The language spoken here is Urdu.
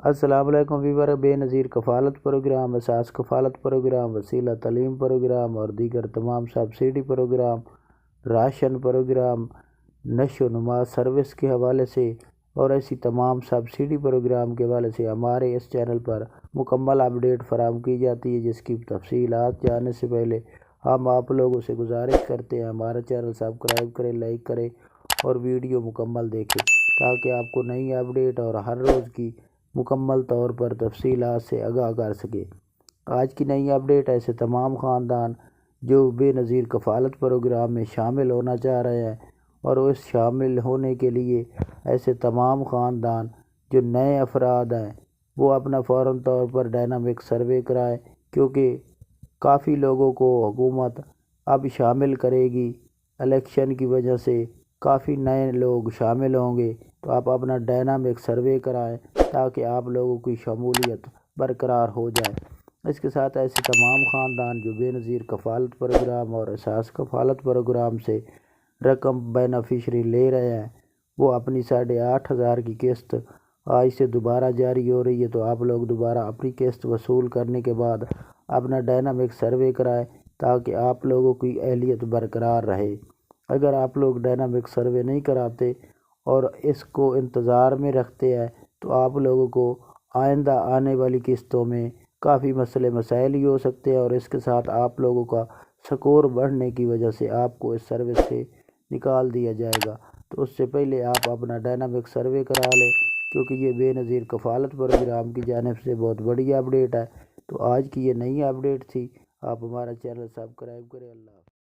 السلام علیکم ویور، بے نظیر کفالت پروگرام، اساس کفالت پروگرام، وسیلہ تعلیم پروگرام اور دیگر تمام سبسڈی پروگرام، راشن پروگرام، نشو و نما سروس کے حوالے سے اور ایسی تمام سبسڈی پروگرام کے حوالے سے ہمارے اس چینل پر مکمل اپڈیٹ فراہم کی جاتی ہے، جس کی تفصیلات جاننے سے پہلے ہم آپ لوگوں سے گزارش کرتے ہیں ہمارا چینل سبسکرائب کریں، لائک کریں اور ویڈیو مکمل دیکھیں تاکہ آپ کو نئی اپڈیٹ اور ہر روز کی مکمل طور پر تفصیلات سے آگاہ کر سکے۔ آج کی نئی اپڈیٹ ایسے تمام خاندان جو بے نظیر کفالت پروگرام میں شامل ہونا چاہ رہے ہیں اور اس شامل ہونے کے لیے ایسے تمام خاندان جو نئے افراد ہیں وہ اپنا فوراً طور پر ڈائنامک سروے کرائیں، کیونکہ کافی لوگوں کو حکومت اب شامل کرے گی۔ الیکشن کی وجہ سے کافی نئے لوگ شامل ہوں گے، تو آپ اپنا ڈائنامک سروے کرائیں تاکہ آپ لوگوں کی شمولیت برقرار ہو جائے۔ اس کے ساتھ ایسے تمام خاندان جو بے نظیر کفالت پروگرام اور اساس کفالت پروگرام سے رقم بینیفیشری لے رہے ہیں، وہ اپنی 8,500 کی قسط آج سے دوبارہ جاری ہو رہی ہے، تو آپ لوگ دوبارہ اپنی قسط وصول کرنے کے بعد اپنا ڈائنامک سروے کرائیں تاکہ آپ لوگوں کی اہلیت برقرار رہے۔ اگر آپ لوگ ڈائنامک سروے نہیں کراتے اور اس کو انتظار میں رکھتے ہیں تو آپ لوگوں کو آئندہ آنے والی قسطوں میں کافی مسئلے مسائل ہی ہو سکتے ہیں، اور اس کے ساتھ آپ لوگوں کا سکور بڑھنے کی وجہ سے آپ کو اس سروس سے نکال دیا جائے گا۔ تو اس سے پہلے آپ اپنا ڈائنامک سروے کرا لیں، کیونکہ یہ بے نظیر کفالت پروگرام کی جانب سے بہت بڑی اپڈیٹ ہے۔ تو آج کی یہ نئی اپڈیٹ تھی، آپ ہمارا چینل سبسکرائب کریں۔ اللہ حافظ۔